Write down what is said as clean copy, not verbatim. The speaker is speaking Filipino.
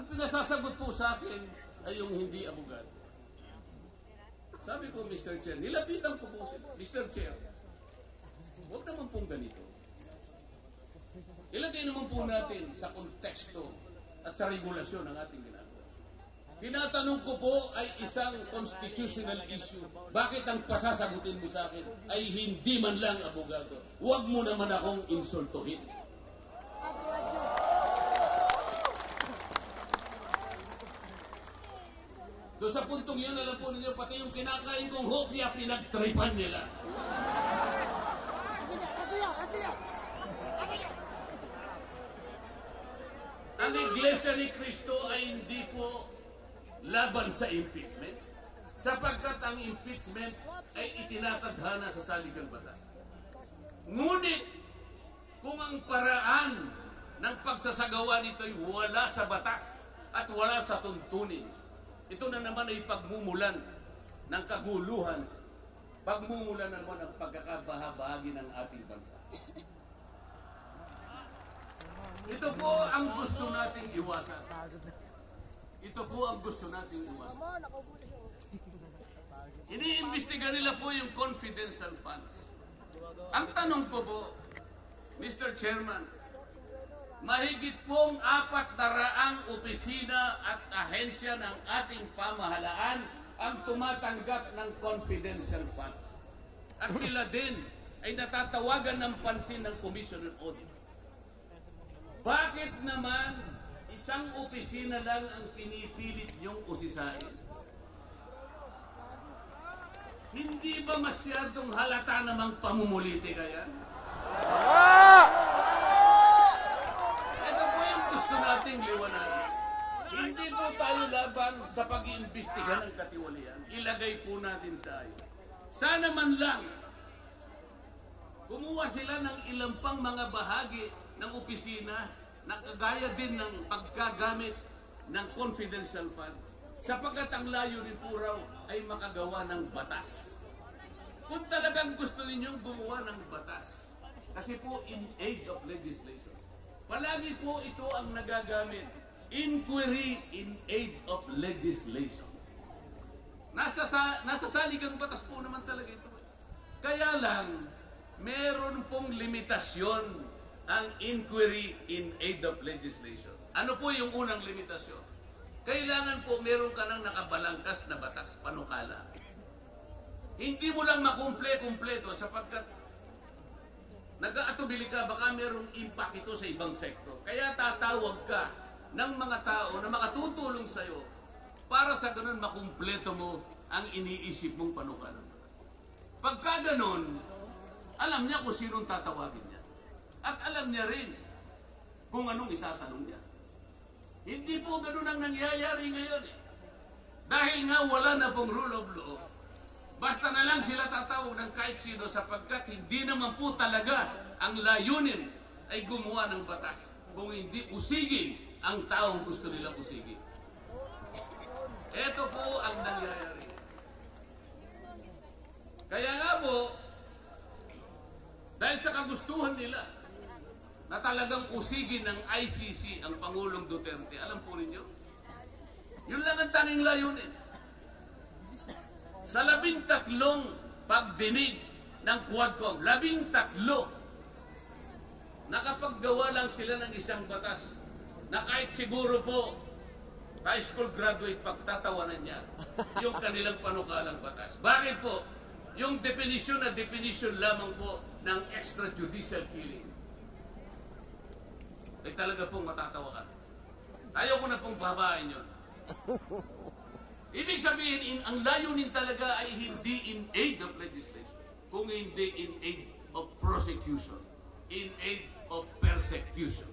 Ang pinasasagot po sa akin ay yung hindi abogado. Sabi ko, Mr. Chair, nilapitan ko po sila. Mr. Chair, huwag naman pong ganito. Ilagay naman po natin sa konteksto at sa regulasyon ng ating ginagawa. Tinatanong ko po ay isang constitutional issue. Bakit ang pasasagutin mo sa akin ay hindi man lang abogado? Huwag mo naman akong insultuhin. So sa puntong yan, alam po ninyo, pati yung kinakain kong hopya, pinagtripan nila. Ang Iglesia ni Cristo ay hindi po laban sa impeachment, sapagkat ang impeachment ay itinatadhana sa saligang batas. Ngunit, kung ang paraan ng pagsasagawa nito ay wala sa batas at wala sa tuntunin, ito na naman ay pagmumulan ng kaguluhan, pagmumulan naman ng pagkakabahabahagi ng ating bansa. Ito po ang gusto nating iwasan. Ito po ang gusto nating iwasan. Iniimbestiga nila po yung confidential funds. Ang tanong ko po, Mr. Chairman, mahigit pong 400 opisina at ahensya ng ating pamahalaan ang tumatanggap ng confidential funds. At sila din ay natatawagan ng pansin ng Commission on Audit. Bakit naman isang opisina lang ang pinipilit niyong usisain? Hindi ba masyadong halata namang pamumuliti kaya? Ito po yung gusto nating liwanagan. Hindi po tayo laban sa pag-iimbestiga ng katiwalian. Ilagay po natin sa ayos. Sana man lang kumuha sila ng ilang pang mga bahagi ng opisina na kagaya din ng pagkagamit ng confidential funds, sapagkat ang layunin po raw ay makagawa ng batas. Kung talagang gusto ninyong gumawa ng batas, kasi po in aid of legislation, palagi po ito ang nagagamit, inquiry in aid of legislation. Nasa saligang batas po naman talaga ito. Kaya lang, meron pong limitasyon ang inquiry in aid of legislation. Ano po yung unang limitasyon? Kailangan po meron ka ng nakabalangkas na batas, panukala. Hindi mo lang makumple-kumpleto sapagkat nag-aatubili ka, baka merong impact ito sa ibang sektor. Kaya tatawag ka ng mga tao na makatutulong sa'yo para sa ganun makumpleto mo ang iniisip mong panukalang batas. Pagka ganun, alam niya kung sinong tatawagin niya. At alam niya rin kung anong itatanong niya. Hindi po ganun ang nangyayari ngayon eh. Dahil nga wala na pong rule of law, basta na lang sila tatawag ng kahit sino sapagkat hindi naman po talaga ang layunin ay gumawa ng batas. Kung hindi usigin ang taong gusto nila usigin. Ito po ang nangyayari. Kaya nga po, dahil sa kagustuhan nila, na talagang usigin ng ICC ang Pangulong Duterte. Alam po ninyo? Yun lang ang tanging layunin. Sa 13 pagdinig ng Quadcom, 13, nakapaggawa lang sila ng isang batas na kahit siguro po high school graduate pagtatawanan niya yung kanilang panukalang batas. Bakit po? Yung definition na definition lamang po ng extrajudicial killing. Ay talaga pong matatawa ka. Ayaw ko na pong babain yun. Ibig sabihin, ang layunin talaga ay hindi in aid of legislation, kung hindi in aid of prosecution, in aid of persecution.